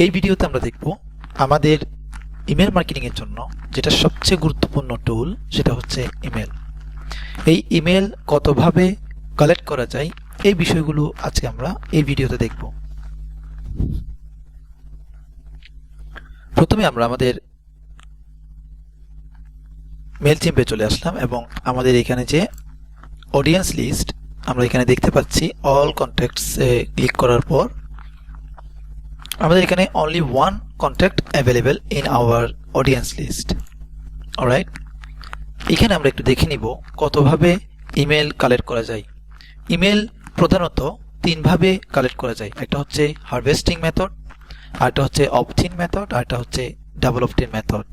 এই ভিডিওতে আমরা দেখব আমাদের ইমেল মার্কেটিং এর জন্য যেটা সবচেয়ে গুরুত্বপূর্ণ টুল সেটা হচ্ছে ইমেল। এই ইমেল কতভাবে কালেক্ট করা যায় এই বিষয়গুলো আজকে আমরা এই ভিডিওতে দেখব। প্রথমে আমরা আমাদের মেইলচিম্পে চলে আসলাম এবং আমাদের এখানে যে অডিয়েন্স লিস্ট আমরা এখানে দেখতে পাচ্ছি, অল কন্ট্যাক্টস এ ক্লিক করার পর আমাদের এখানে only one contact available in our audience list. Alright, এখানে আমরা একটু দেখে নিব কতভাবে ইমেল কালেক্ট করা যায়। ইমেল প্রধানত তিনভাবে কালেক্ট করা যায়। একটা হচ্ছে হারভেস্টিং মেথড, আরেকটা হচ্ছে অপথিন মেথড, আরেকটা হচ্ছে ডাবল অপথিন মেথড।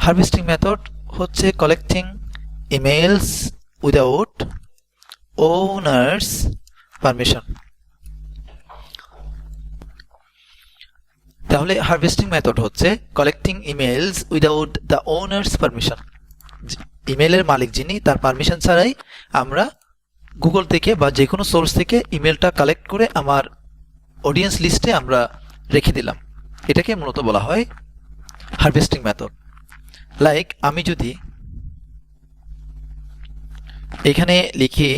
হারভেস্টিং মেথড হচ্ছে collecting emails without owners permission. তাহলে হারভেস্টিং মেথড হচ্ছে collecting emails without the owner's permission. ইমেলের মালিক যিনি তার পারমিশন ছাড়াই আমরা গুগল থেকে বা যে কোনো সোর্স থেকে ইমেলটা কালেক্ট করে আমার অডিয়েন্স লিস্টে আমরা রেখে দিলাম। এটাকে মূলত বলা হয় হারভেস্টিং মেথড। লাইক আমি যদি এখানে লিখি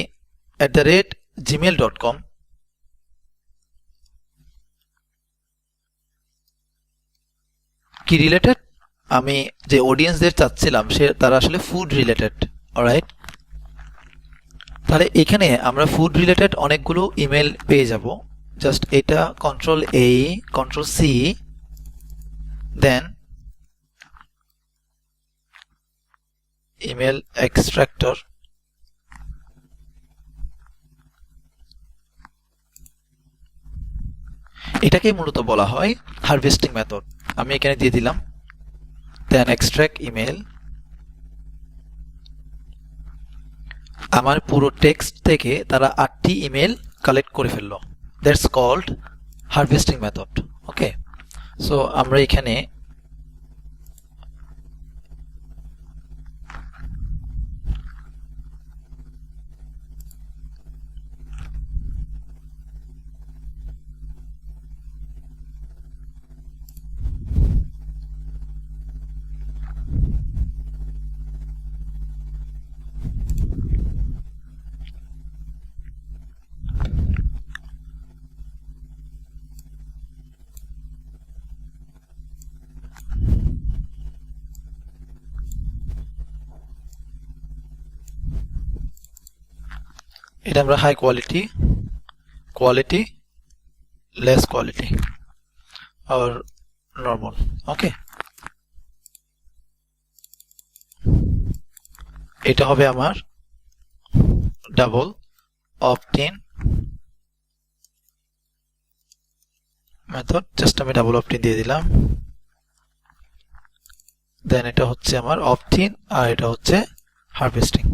@gmail.com, কি রিলেটেড, আমি যে অডিয়েন্সদের চাচ্ছিলাম তারা আসলে ফুড রিলেটেড। অলরাইট, তাহলে এখানে আমরা ফুড রিলেটেড অনেকগুলো ইমেল পেয়ে যাব। জাস্ট এটা Ctrl+A Ctrl+C, দেন ইমেল এক্সট্রাক্টর, এটাকে মূলত বলা হয় হারভেস্টিং মেথড। আমি এখানে দিয়ে দিলাম, দেন এক্সট্রাক্ট ইমেল। আমার পুরো টেক্সট থেকে তারা 8টি ইমেল কালেক্ট করে ফেললো। That's called harvesting method. Okay, so আমরা এখানে এটা আমরা high quality, quality, less quality আর নর্মাল। ওকে, এটা হবে আমার ডাবল অপটিন মেথড। জাস্ট আমি ডাবল অপটিন দিয়ে দিলাম, দেন এটা হচ্ছে আমার অপটিন আর এটা হচ্ছে হারভেস্টিং।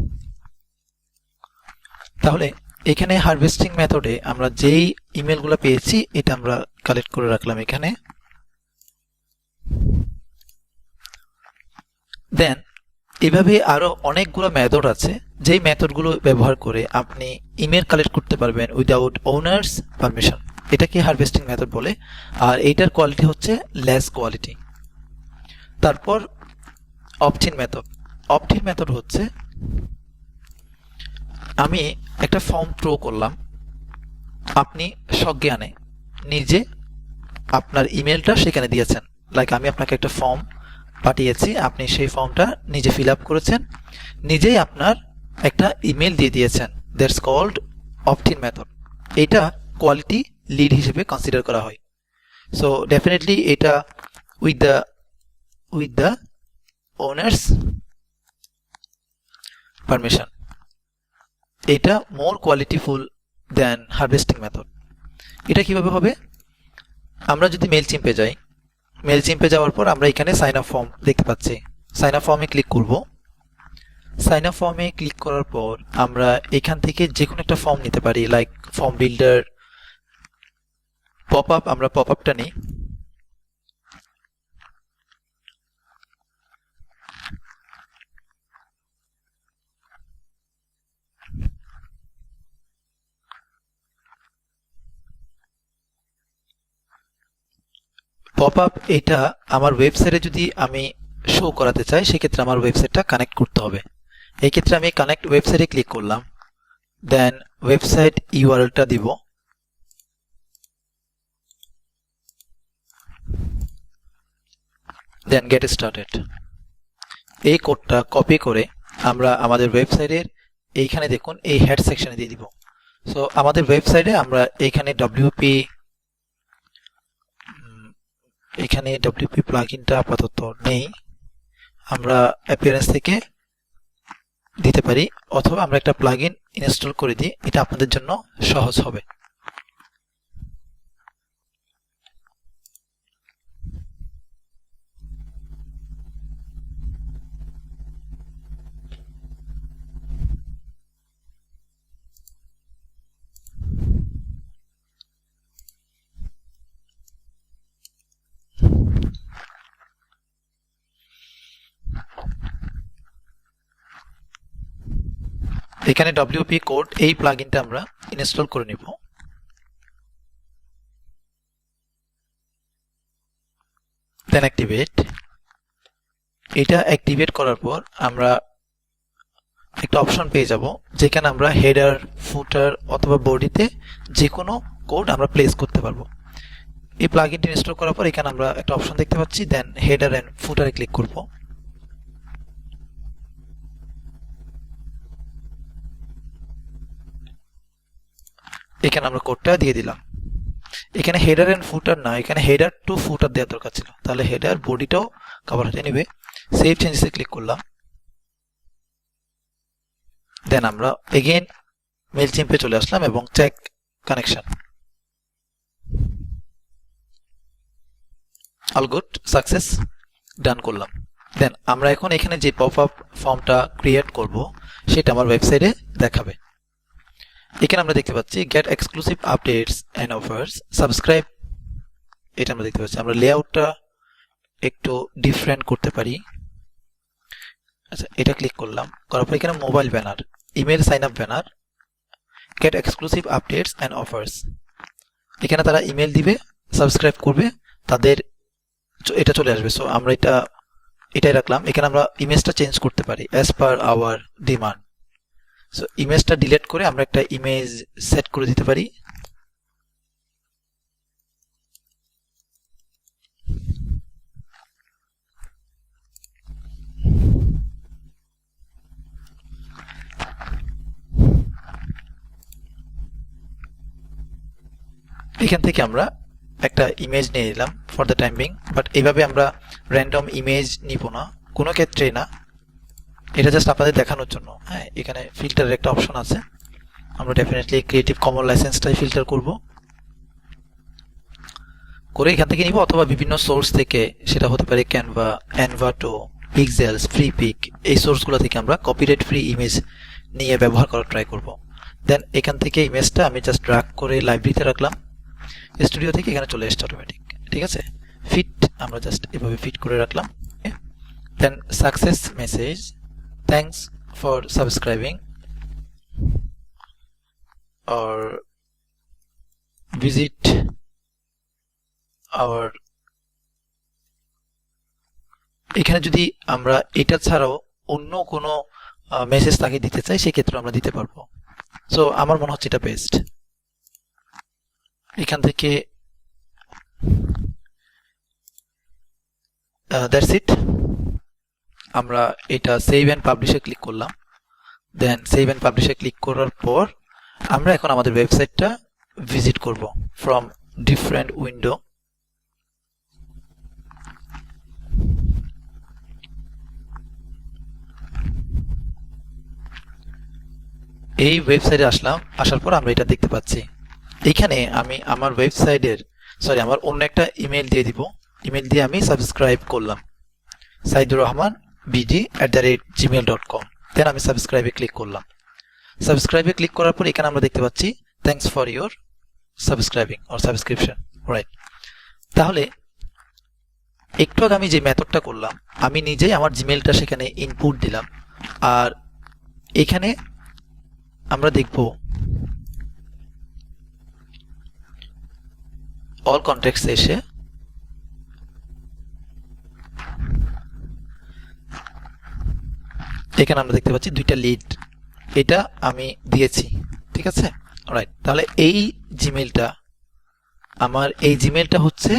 তাহলে এখানে হারভেস্টিং মেথডে আমরা যেই ইমেলগুলো পেয়েছি এটা আমরা কালেক্ট করে রাখলাম এখানে। দেন এভাবে আরো অনেকগুলো মেথড আছে যেই মেথডগুলো ব্যবহার করে আপনি ইমেল কালেক্ট করতে পারবেন উইদাউট ওনার্স পারমিশন। এটাকে হারভেস্টিং মেথড বলে, আর এইটার কোয়ালিটি হচ্ছে লেস কোয়ালিটি। তারপর অপথিন মেথড। অপথিন মেথড হচ্ছে আমি একটা ফর্ম থ্রো করলাম, আপনি সজ্ঞানে নিজে আপনার ইমেলটা সেখানে দিয়েছেন। লাইক আমি আপনাকে একটা ফর্ম পাঠিয়েছি, আপনি সেই ফর্মটা নিজে ফিল আপ করেছেন, নিজেই আপনার একটা ইমেল দিয়ে দিয়েছেন। That's called opt-in method. এটা কোয়ালিটি লিড হিসেবে কনসিডার করা হয়। সো ডেফিনেটলি এটা উইথ দ্য ওনার্স পারমিশন, এটা মোর কোয়ালিটিফুল দেন হারভেস্টিং মেথড। এটা কিভাবে হবে, আমরা যদি মেইলচিম্পে যাই, মেইলচিম্পে যাওয়ার পর আমরা এখানে সাইন আপ ফর্ম দেখতে পাচ্ছি। সাইন আপ ফর্মে ক্লিক করব। সাইন আপ ফর্মে ক্লিক করার পর আমরা এখান থেকে যে কোনো একটা ফর্ম নিতে পারি, like form builder, pop up. আমরা পপ আপটা নিই। পপ আপ এটা আমার ওয়েবসাইটে যদি আমি শো করাতে চাই সেক্ষেত্রে আমার ওয়েবসাইটটা কানেক্ট করতে হবে। এই ক্ষেত্রে আমি কানেক্ট ওয়েবসাইটে ক্লিক করলাম, দেন ওয়েবসাইট ইউআরএলটা দিব, দেন গেট স্টার্টেড। এই কোডটা কপি করে আমরা আমাদের ওয়েবসাইটের এইখানে দেখুন এই হেড সেকশনে দিয়ে দিব। সো আমাদের ওয়েবসাইটে আমরা এইখানে ডব্লিউপি প্লাগইনটা আপাতত নেই, আমরা অ্যাপিয়ারেন্স থেকে দিতে পারি অথবা আমরা একটা প্লাগইন ইনস্টল করে দিই, এটা আপনাদের জন্য সহজ হবে। এখানে ডব্লিউপি কোড এই প্লাগইনটা আমরা ইনস্টল করে নিব। দেন অ্যাক্টিভেট। এটা অ্যাক্টিভেট করার পর আমরা একটা অপশন পেয়ে যাব যেখানে আমরা হেডার, ফুটার অথবা বডিতে যে কোনো কোড আমরা প্লেস করতে পারবো। এই প্লাগইনটি ইনস্টল করার পর এখানে আমরা একটা অপশন দেখতে পাচ্ছি, দেন হেডার এন্ড ফুটারে ক্লিক করব। এখানে আমরা কোডটা দিয়ে দিলাম। এখানে হেডার এন্ড ফুটার না, এখানে হেডার টু ফুটার দেওয়ার দরকার ছিল, তাহলে হেডার বডিটাও কভার হয়ে নেবে। সেভ চেঞ্জেসে ক্লিক করলাম, দেন আমরা এগেইন মেইলচিম্পে চলে আসলাম এবং check connection. All good, success, done করলাম। দেন আমরা এখন এখানে যে পপ আপ ফর্মটা ক্রিয়েট করব সেটা আমার ওয়েবসাইটে দেখাবে। এখানে আমরা দেখতে পাচ্ছি get exclusive updates and offers, subscribe, এটা আমরা দেখতে পাচ্ছি। আমরা লেআউটটা একটু ডিফারেন্ট করতে পারি। আচ্ছা, এটা ক্লিক করলাম, করার পর এখানে mobile banner, email sign up banner, get exclusive updates and offers. এখানে তারা ইমেল দিবে, সাবস্ক্রাইব করবে, তাদের এটা চলে আসবে। সো আমরা এটাই রাখলাম। এখানে আমরা ইমেজটা চেঞ্জ করতে পারি as per hour demand. So ইমেজটা ডিলিট করে আমরা একটা ইমেজ সেট করে দিতে পারি। এখান থেকে আমরা একটা ইমেজ নিয়ে নিলাম for the time being, but এইভাবে আমরা র্যান্ডম ইমেজ নিব না, কোনো ক্ষেত্রেই না, এটা জাস্ট আপনাদের দেখানোর জন্য। হ্যাঁ, এখানে ফিল্টারের একটা অপশন আছে, আমরা ডেফিনেটলি ক্রিয়েটিভ কমন লাইসেন্সটাই ফিল্টার করব, করে এখান থেকে নিব, অথবা বিভিন্ন সোর্স থেকে, সেটা হতে পারে Canva, Envato, Pexels, Freepik, এই সোর্সগুলো থেকে আমরা কপিরাইট ফ্রি ইমেজ নিয়ে ব্যবহার করার ট্রাই করব। দেন এখান থেকে ইমেজটা আমি জাস্ট ড্র্যাগ করে লাইব্রেরিতে রাখলাম, স্টুডিও থেকে এখানে চলে এসছে অটোমেটিক। ঠিক আছে, ফিট আমরা জাস্ট এভাবে ফিট করে রাখলাম। Then success message, thanks for subscribing or visit our, এখানে যদি আমরা এটা ছাড়াও অন্য কোনো মেসেজ তাকে দিতে চাই সেক্ষেত্রে আমরা দিতে পারবো। সো আমার মনে হচ্ছে এটা বেস্ট। এখান থেকে দ্যাটস ইট, আমরা এটা সেভ অ্যান্ড পাবলিশে ক্লিক করলাম। দেন সেভ অ্যান্ড পাবলিশে ক্লিক করার পর আমরা এখন আমাদের ওয়েবসাইটটা ভিজিট করব ফ্রম ডিফারেন্ট উইন্ডো। এই ওয়েবসাইটে আসলাম, আসার পর আমরা এটা দেখতে পাচ্ছি। এইখানে আমি আমার ওয়েবসাইটের আমার অন্য একটা ইমেল দিয়ে দিব, ইমেল দিয়ে আমি সাবস্ক্রাইব করলাম সাইদুর রহমান bg@gmail.com। দেন আমি সাবস্ক্রাইবে ক্লিক করলাম। সাবস্ক্রাইবে ক্লিক করার পর এখানে আমরা দেখতে পাচ্ছি thanks for your subscribing or subscription, right. তাহলে একটু আগে আমি যে মেথডটা করলাম, আমি নিজেই আমার জিমেলটা সেখানে ইনপুট দিলাম, আর এখানে আমরা দেখব অল কন্ট্যাক্টস এসে এখানে আমরা দেখতে পাচ্ছি দুইটা লিড, এটা আমি দিয়েছি, ঠিক আছে। অলরাইট, তাহলে এই জিমেলটা হচ্ছে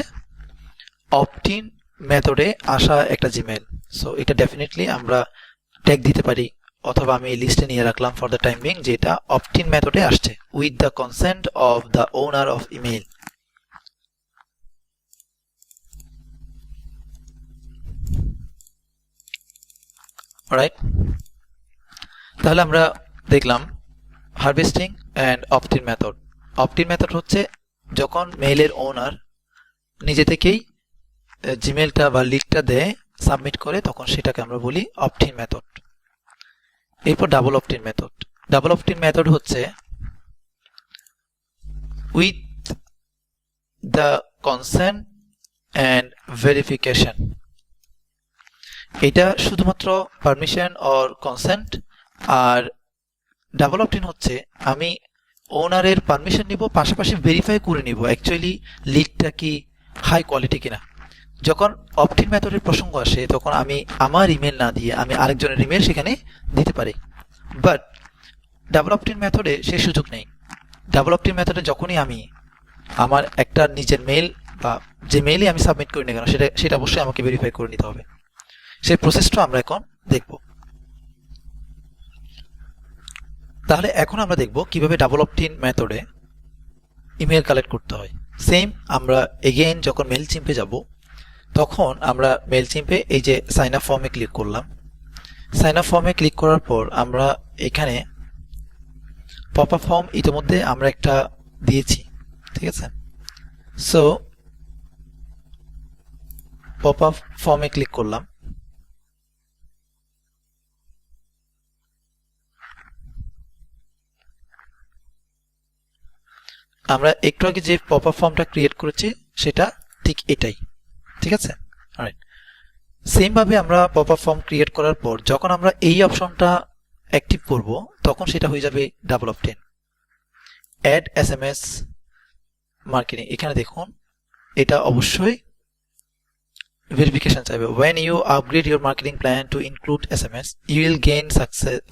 অপটিন মেথডে আসা একটা জিমেল। সো এটা ডেফিনেটলি আমরা ট্যাগ দিতে পারি, অথবা আমি এই লিস্টে নিয়ে রাখলাম ফর দ্য টাইম বিং, যে এটা অপটিন মেথডে আসছে with the consent of the owner of email. Alright, তাহলে আমরা দেখলাম harvesting and opt-in method. Opt-in method হচ্ছে যখন মেইলের ওনার নিজে থেকেই জিমেলটা বা লিডটা দেয়, সাবমিট করে, তখন সেটাকে আমরা বলি অপটিন মেথড। এরপর double opt-in method. Double opt-in method হচ্ছে with the consent and verification. এটা শুধুমাত্র পারমিশন অর কনসেন্ট। আর ডাবল অপটিন হচ্ছে আমি ওনারের পারমিশন নিব, পাশাপাশি ভেরিফাই করে নিব অ্যাকচুয়ালি লিডটা কি হাই কোয়ালিটি কিনা। যখন অপটিন মেথডের প্রসঙ্গ আসে তখন আমি আমার ইমেল না দিয়ে আমি আরেকজনের ইমেল সেখানে দিতে পারি, বাট ডাবল অপটিন মেথডে সেই সুযোগ নেই। ডাবল অপটিন মেথডে যখনই আমি আমার একটা নিজের মেল বা যে মেইলই আমি সাবমিট করি না কেন সেটা অবশ্যই আমাকে ভেরিফাই করে নিতে হবে। সেই প্রসেসটা আমরা এখন দেখব। তাহলে এখন আমরা দেখব কিভাবে ডাবল অপটিন মেথডে ইমেল কালেক্ট করতে হয়। সেম আমরা এগেইন যখন মেল চিম্পে যাব তখন আমরা মেল চিম্পে এই যে সাইন আপ ফর্মে ক্লিক করলাম। সাইন আপ ফর্মে ক্লিক করার পর আমরা এখানে পপ আপ ফর্ম ইতিমধ্যে আমরা একটা দিয়েছি, ঠিক আছে। সো পপ আপ ফর্মে ক্লিক করলাম। আমরা একটু আগে যে পপ আপ ফর্মটা ক্রিয়েট করেছি সেটা ঠিক এটাই, ঠিক আছে। অলরাইট, সেম ভাবে আমরা পপ আপ ফর্ম ক্রিয়েট করার পর যখন আমরা এই অপশনটা অ্যাক্টিভ করব তখন সেটা হয়ে যাবে double opt-in. Add SMS marketing, এখানে দেখুন এটা অবশ্যই ভেরিফিকেশন চাইবে। when you upgrade your marketing plan to include SMS you will gain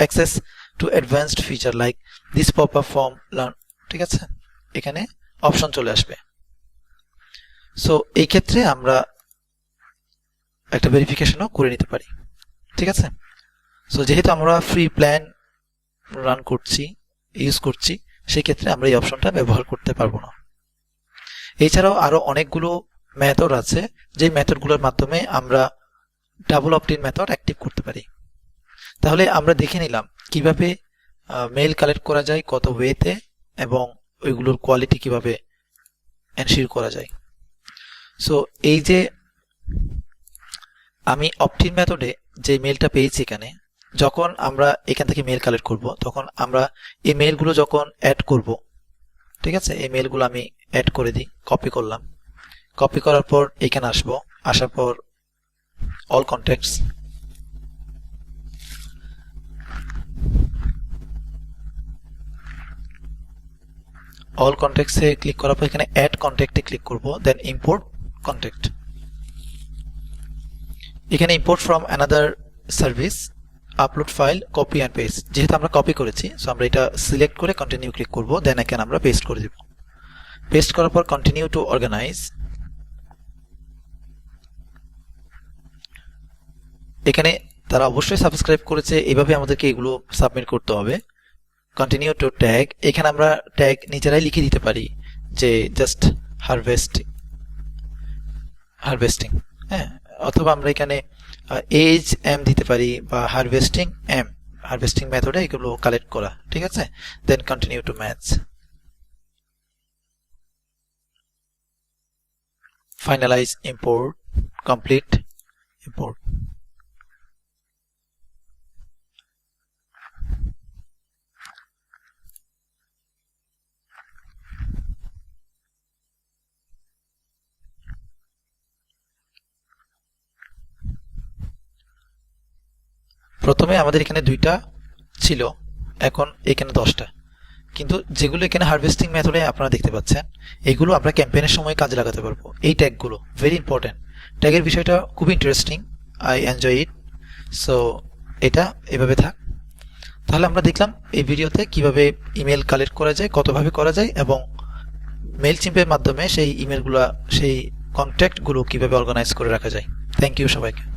access to advanced feature like this pop-up form learn, ঠিক আছে। এখানে অপশন চলে আসবে। সো এই ক্ষেত্রে আমরা একটা ভেরিফিকেশনও করে নিতে পারি, ঠিক আছে। সো যেহেতু আমরা ফ্রি প্ল্যান রান করছি, ইউজ করছি, সেই ক্ষেত্রে আমরা এই অপশনটা ব্যবহার করতে পারবো না। এছাড়াও আরো অনেকগুলো মেথড আছে যে মেথডগুলোর মাধ্যমে আমরা ডাবল অপটিন মেথড অ্যাক্টিভ করতে পারি। তাহলে আমরা দেখে নিলাম কিভাবে মেইল কালেক্ট করা যায়, কত ওয়েতে, এবং ওইগুলোর কোয়ালিটি কিভাবে এনশিওর করা যায়। সো এই যে আমি অপটিন মেথডে যে মেইলটা পেয়েছি এখানে, যখন আমরা এখান থেকে মেইল কালেক্ট করব তখন আমরা এই মেইলগুলো যখন অ্যাড করব, ঠিক আছে, এই মেইলগুলো আমি অ্যাড করে দিই। কপি করলাম, কপি করার পর এখানে আসবো, আসার পর অল কন্ট্যাক্টস, অল কন্ট্যাক্টসে ক্লিক করার পর এখানে অ্যাড কন্ট্যাক্টে ক্লিক করব, দেন ইম্পোর্ট কন্ট্যাক্ট। এখানে import from another service, upload file, copy and paste. যেহেতু আমরা কপি করেছি সো আমরা এটা সিলেক্ট করে কন্টিনিউ ক্লিক করব, দেন এখানে আমরা পেস্ট করে দেব। পেস্ট করার পর কন্টিনিউ টু অর্গানাইজ। এখানে তারা অবশ্যই সাবস্ক্রাইব করেছে, এইভাবে আমাদেরকে এগুলো সাবমিট করতে হবে। কন্টিনিউ টু ট্যাগ, এখানে আমরা ট্যাগ নিজেরাই লিখে দিতে পারি যে জাস্ট হারভেস্টিং, হ্যাঁ, অথবা আমরা এখানে এজ এম দিতে পারি বা হারভেস্টিং মেথডে এগুলো কালেক্ট করা, ঠিক আছে। Then continue to match, finalise import, complete import. প্রথমে আমাদের এখানে 2টা ছিল, এখন এখানে 10টা, কিন্তু যেগুলো এখানে হারভেস্টিং মেথডে আপনারা দেখতে পাচ্ছেন এগুলো আমরা ক্যাম্পেইনের সময় কাজে লাগাতে পারবো। এই ট্যাগগুলো ভেরি ইম্পর্টেন্ট, ট্যাগের বিষয়টা খুব interesting, I enjoy it. So এটা এভাবে থাক। তাহলে আমরা দেখলাম এই ভিডিওতে কিভাবে ইমেল কালেক্ট করা যায়, কতভাবে করা যায়, এবং মেইলচিম্পের মাধ্যমে সেই ইমেলগুলো, সেই কন্ট্যাক্টগুলো কিভাবে অর্গানাইজ করে রাখা যায়। থ্যাংক ইউ সবাইকে।